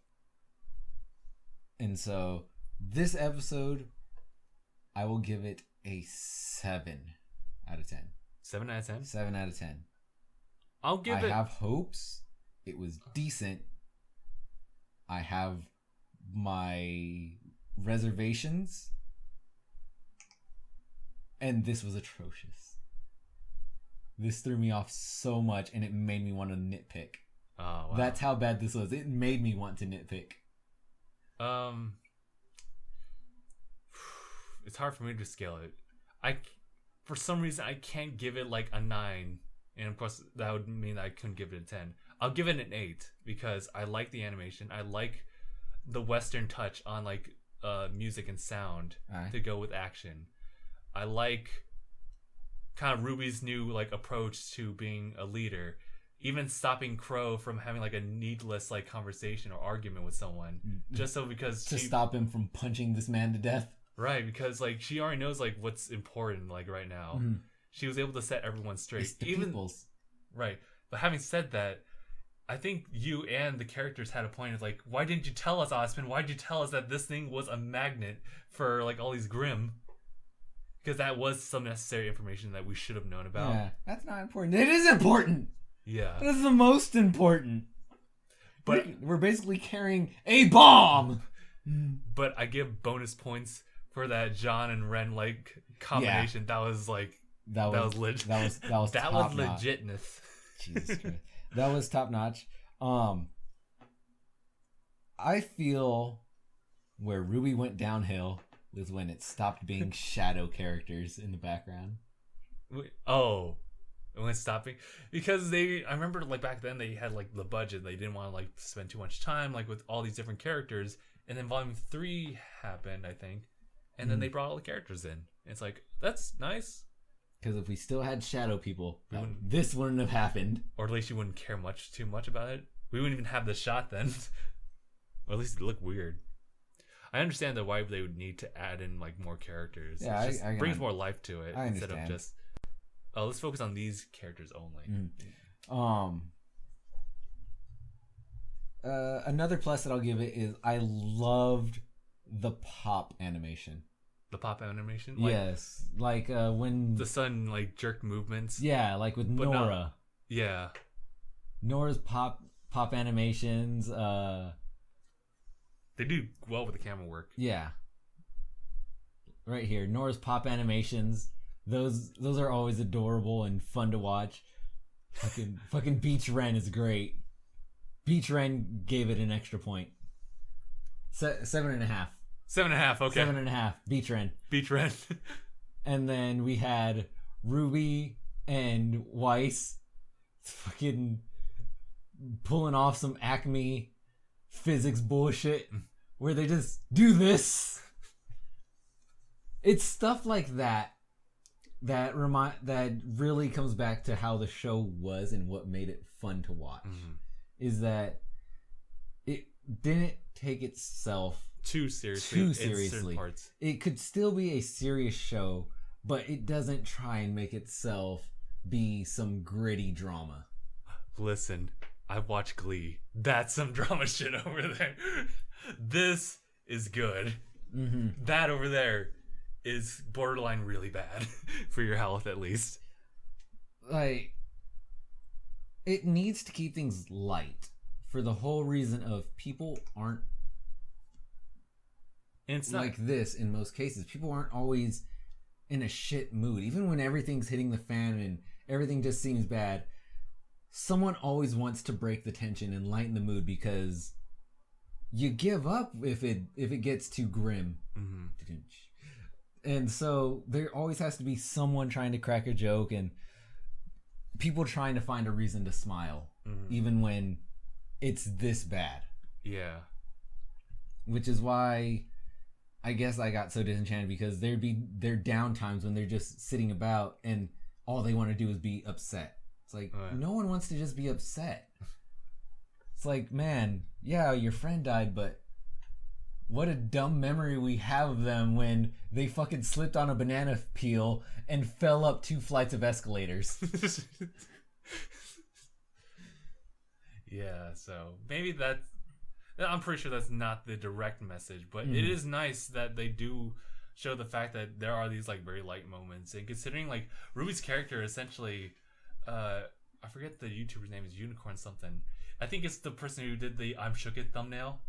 And so this episode, I will give it a 7 out of 10. 7 out of 10? 7 out of 10. I'll give it... I have hopes. It was decent. I have my reservations. And this was atrocious. This threw me off so much, and it made me want to nitpick. Oh, wow. That's how bad this was. It made me want to nitpick. It's hard for me to scale it. For some reason, I can't give it like a 9, and of course that would mean I couldn't give it a 10. I'll give it an 8 because I like the animation. I like the Western touch on like music and sound to go with action. I like kind of RWBY's new like approach to being a leader. Even stopping Crow from having like a needless like conversation or argument with someone, just so because to stop him from punching this man to death. Right, because like she already knows like what's important like right now. She was able to set everyone straight. It's the people's. Right, but having said that, I think you and the characters had a point of like, why didn't you tell us, Osmond? Why did you tell us that this thing was a magnet for like all these Grimm? Because that was some necessary information that we should have known about. Yeah, that's not important. It is important. Yeah. That's the most important. But we're basically carrying a bomb. But I give bonus points for that John and Ren like combination. Yeah. That was like that was legit. That was legitness. Jesus Christ. That was top notch. I feel where RWBY went downhill was when it stopped being shadow characters in the background. Oh. When stopping, because I remember like back then they had like the budget, they didn't want to like spend too much time like with all these different characters, and then volume 3 happened, I think, and then they brought all the characters in. It's like, that's nice, because if we still had shadow people, this wouldn't have happened, or at least you wouldn't care too much about it. We wouldn't even have the shot then, or at least it looked weird. I understand that why they would need to add in like more characters. Yeah, it brings more life to it instead of just. Oh, let's focus on these characters only. Another plus that I'll give it is I loved the pop animation. The pop animation? Yes. Like when... the sun like jerked movements? Yeah, like with Nora. Yeah. Nora's pop animations. They do well with the camera work. Yeah. Right here, Nora's pop animations. Those are always adorable and fun to watch. Fucking Beach Ren is great. Beach Ren gave it an extra point. 7.5. 7.5. Okay. 7.5. Beach Ren. Beach Ren. And then we had RWBY and Weiss fucking pulling off some Acme physics bullshit where they just do this. It's stuff like that really comes back to how the show was and what made it fun to watch. Is that it didn't take itself too seriously in certain parts. It could still be a serious show, but it doesn't try and make itself be some gritty drama. Listen, I watch Glee. That's some drama shit over there. This is good. That over there is borderline really bad for your health, at least. Like, it needs to keep things light for the whole reason of people aren't it's like this in most cases. People aren't always in a shit mood. Even when everything's hitting the fan and everything just seems bad, someone always wants to break the tension and lighten the mood, because you give up if it gets too grim. And so there always has to be someone trying to crack a joke and people trying to find a reason to smile, even when it's this bad. Yeah. Which is why I guess I got so disenchanted, because there are down times when they're just sitting about and all they want to do is be upset. It's like, no one wants to just be upset. It's like, man, yeah, your friend died, but what a dumb memory we have of them when they fucking slipped on a banana peel and fell up 2 flights of escalators. Yeah, so maybe I'm pretty sure that's not the direct message, but it is nice that they do show the fact that there are these like very light moments, and considering like RWBY's character essentially, I forget the YouTuber's name, is Unicorn something. I think it's the person who did the I'm Shook It thumbnail.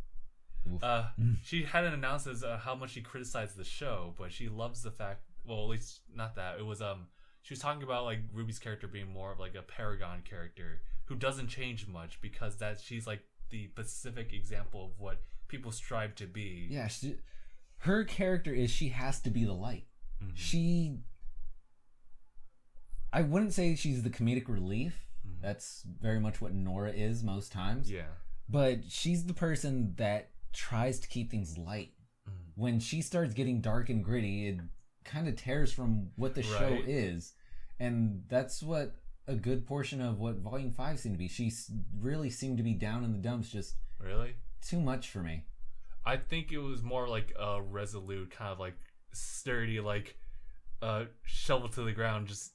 She hadn't announced as how much she criticized the show, but she loves the fact, well, at least not that. It was she was talking about like RWBY's character being more of like a paragon character who doesn't change much, because she's like the specific example of what people strive to be. Yeah, her character is she has to be the light. I wouldn't say she's the comedic relief. That's very much what Nora is most times. Yeah. But she's the person that tries to keep things light. When she starts getting dark and gritty, it kind of tears from what the show is. And that's what a good portion of what Volume 5 seemed to be. She really seemed to be down in the dumps, just too much for me. I think it was more like a resolute, kind of like sturdy, like shovel to the ground, just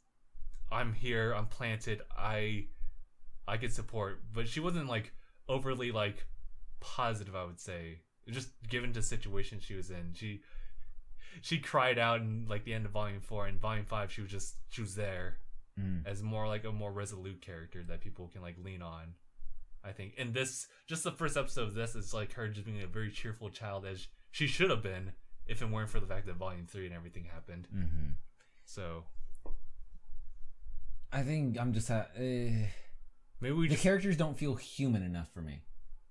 I'm here, I'm planted, I get support. But she wasn't like overly like positive, I would say. Just given the situation she was in, she cried out in like the end of Volume 4, and Volume 5 she was there as more like a more resolute character that people can like lean on, I think. And this, just the first episode of this, is like her just being a very cheerful child, as she should have been if it weren't for the fact that Volume 3 and everything happened. So I think I'm just maybe the characters don't feel human enough for me.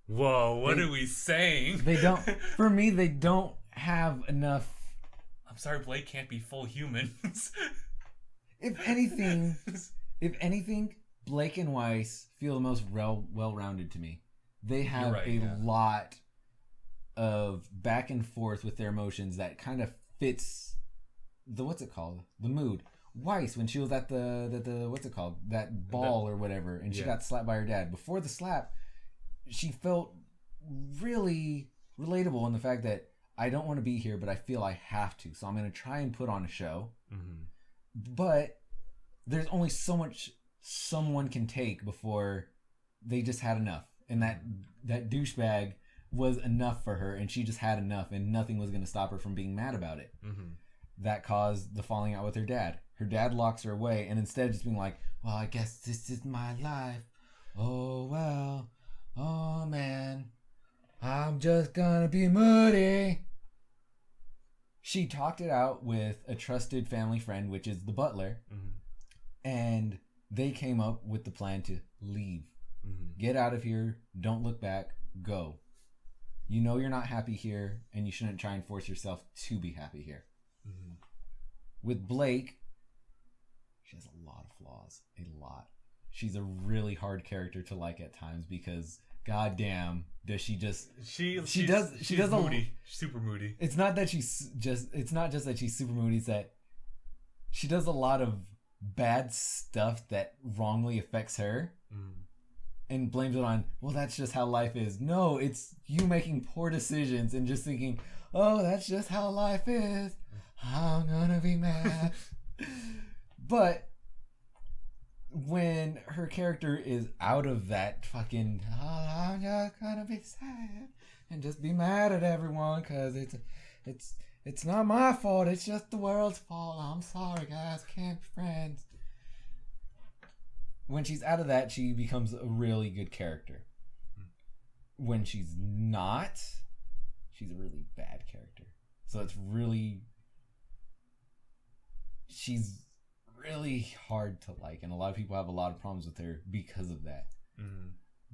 Whoa, what are we saying? They don't. For me, they don't have enough. I'm sorry, Blake can't be full humans. If anything, Blake and Weiss feel the most well-rounded to me. They have lot of back and forth with their emotions that kind of fits the the mood. Weiss, when she was at the that ball or whatever, and she got slapped by her dad. Before the slap, she felt really relatable in the fact that I don't want to be here, but I feel I have to, so I'm going to try and put on a show. But there's only so much someone can take before they just had enough, and that douchebag was enough for her, and she just had enough, and nothing was going to stop her from being mad about it. That caused the falling out with her dad. Her dad locks her away, and instead of just being like, well, I guess this is my life. Oh, well. Oh, man. I'm just gonna be moody. She talked it out with a trusted family friend, which is the butler. And they came up with the plan to leave. Get out of here. Don't look back. Go. You know you're not happy here, and you shouldn't try and force yourself to be happy here. With Blake, she has a lot of flaws. A lot. She's a really hard character to like at times because, goddamn, does she just... She does moody. Super moody. It's not that it's not just that she's super moody. It's that she does a lot of bad stuff that wrongly affects her. And blames it on, well, that's just how life is. No, it's you making poor decisions and just thinking, oh, that's just how life is. I'm gonna be mad. But when her character is out of that fucking, oh, I'm just gonna be sad and just be mad at everyone because it's not my fault. It's just the world's fault. I'm sorry, guys. Can't be friends. When she's out of that, she becomes a really good character. When she's not, she's a really bad character. So it's really... She's really hard to like, and a lot of people have a lot of problems with her because of that.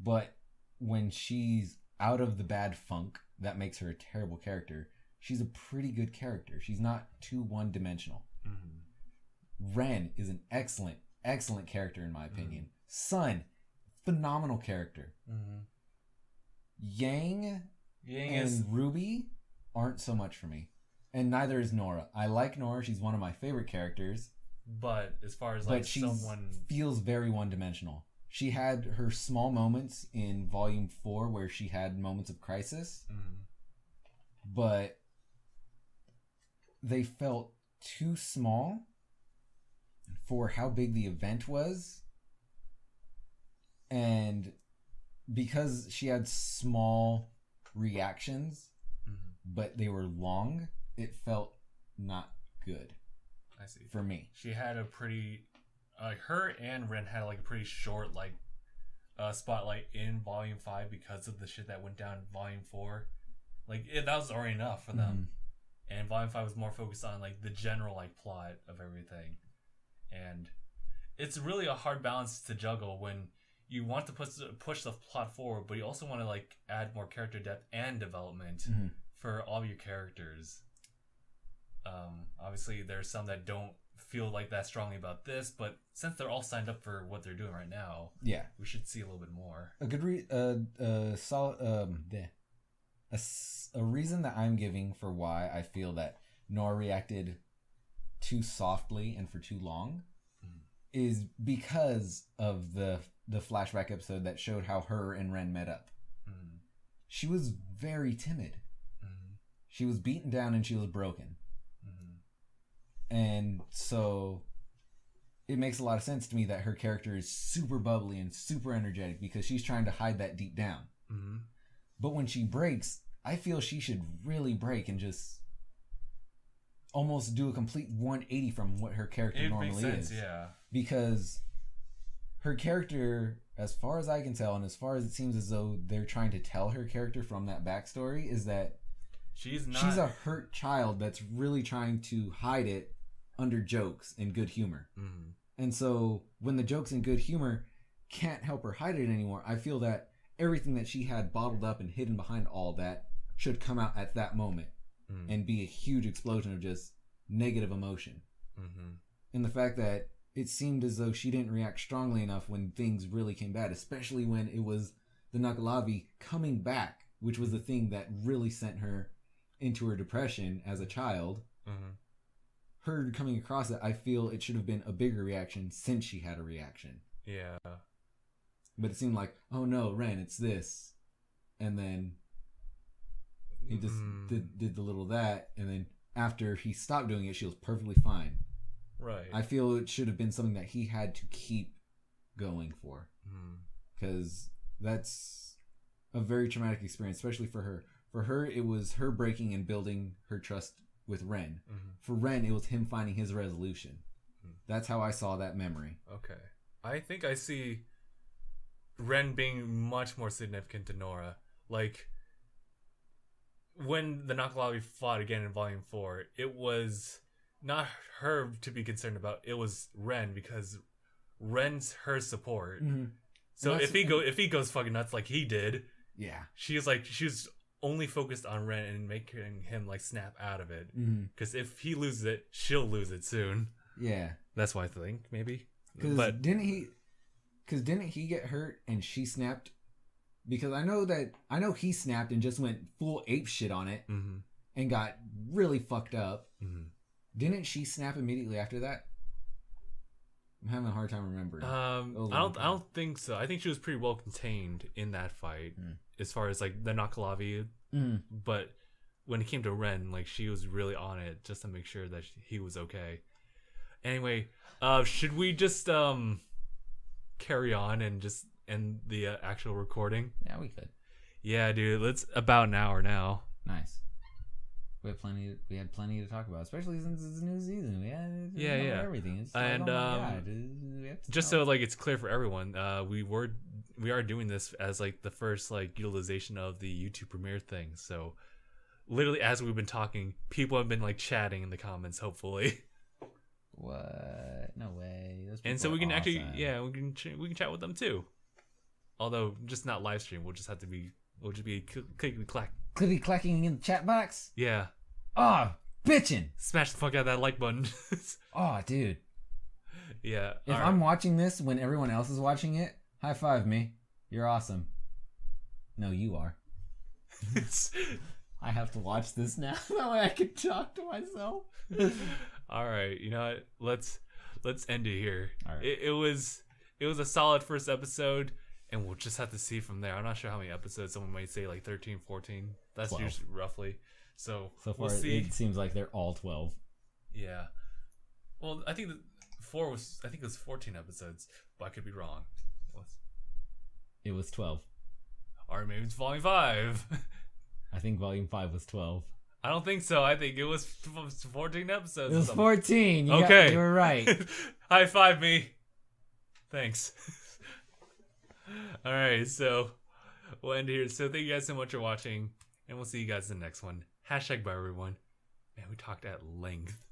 But when she's out of the bad funk that makes her a terrible character, she's a pretty good character. She's not too one-dimensional. Ren is an excellent character in my opinion. Sun, phenomenal character. Yang and RWBY aren't so much for me, and neither is Nora. I like Nora; she's one of my favorite characters. But as far as like someone feels very one-dimensional. She had her small moments in Volume 4 where she had moments of crisis, but they felt too small for how big the event was, and because she had small reactions but they were long, it felt not good. I see. For me, she had a pretty her and Ren had like a pretty short like spotlight in Volume 5 because of the shit that went down in Volume 4. Like that was already enough for them. And Volume 5 was more focused on like the general like plot of everything. And it's really a hard balance to juggle when you want to push the plot forward, but you also want to like add more character depth and development for all your characters. Obviously, there's some that don't feel like that strongly about this, but since they're all signed up for what they're doing right now, we should see a little bit more. A good a reason that I'm giving for why I feel that Nora reacted too softly and for too long is because of the flashback episode that showed how her and Ren met up. She was very timid. She was beaten down and she was broken. And so it makes a lot of sense to me that her character is super bubbly and super energetic because she's trying to hide that deep down. But when she breaks, I feel she should really break and just almost do a complete 180 from what her character normally is. Because her character, as far as I can tell, and as far as it seems as though they're trying to tell her character from that backstory, is that she's a hurt child that's really trying to hide it under jokes and good humor. And so when the jokes and good humor can't help her hide it anymore, I feel that everything that she had bottled up and hidden behind all that should come out at that moment and be a huge explosion of just negative emotion. And the fact that it seemed as though she didn't react strongly enough when things really came bad, especially when it was the Nakalavi coming back, which was the thing that really sent her into her depression as a child. Her coming across it, I feel it should have been a bigger reaction since she had a reaction. But it seemed like, oh no, Ren, it's this. And then he just did the little that, and then after he stopped doing it, she was perfectly fine. I feel it should have been something that he had to keep going for. Because that's a very traumatic experience, especially for her. For her, it was her breaking and building her trust with Ren. For Ren, it was him finding his resolution. That's how I saw that memory. Okay. I think I see Ren being much more significant to Nora. Like, when the Nakalabi fought again in Volume 4, it was not her to be concerned about. It was Ren, because Ren's her support. Mm-hmm. So if he goes fucking nuts like he did, yeah, she was only focused on Ren and making him like snap out of it. Because if he loses it, she'll lose it soon. Yeah, that's why I think maybe. But didn't he get hurt and she snapped? Because I know he snapped and just went full ape shit on it and got really fucked up. Didn't she snap immediately after that? I'm having a hard time remembering. I don't think so. I think she was pretty well contained in that fight as far as like the Nakalavi. But when it came to Ren, like she was really on it just to make sure that he was okay. Anyway, should we just carry on and just end the actual recording? Yeah, we could. Yeah, dude. It's about an hour now. Nice. We had plenty to talk about, especially since it's a new season. We had everything. It's like, and oh my God, just so like it's clear for everyone, we are doing this as like the first like utilization of the YouTube premiere thing. So literally as we've been talking, people have been like chatting in the comments. Hopefully. What? No way. And so we can actually, we can chat with them too. Although just not live stream. We'll just be clickety clack. Clickety clacking in the chat box. Yeah. Oh, bitchin'. Smash the fuck out of that like button. Oh, dude. Yeah. If I'm watching this when everyone else is watching it, high five me. You're awesome. No, you are. I have to watch this now. That way I can talk to myself. All right, you know what? Let's end it here. All right. It was a solid first episode, and we'll just have to see from there. I'm not sure how many episodes. Someone might say like 13, 14. That's 12. usually roughly. So far, we'll see. It seems like they're all 12. Yeah. Well, I think it was 14 episodes, but I could be wrong. It was 12. Or maybe it's Volume 5. I think Volume 5 was 12. I don't think so. I think it was 14 episodes. It was 14. Okay. You were right. High five me. Thanks. All right, so we'll end here. So thank you guys so much for watching, and we'll see you guys in the next one. #bye everyone. Man, we talked at length.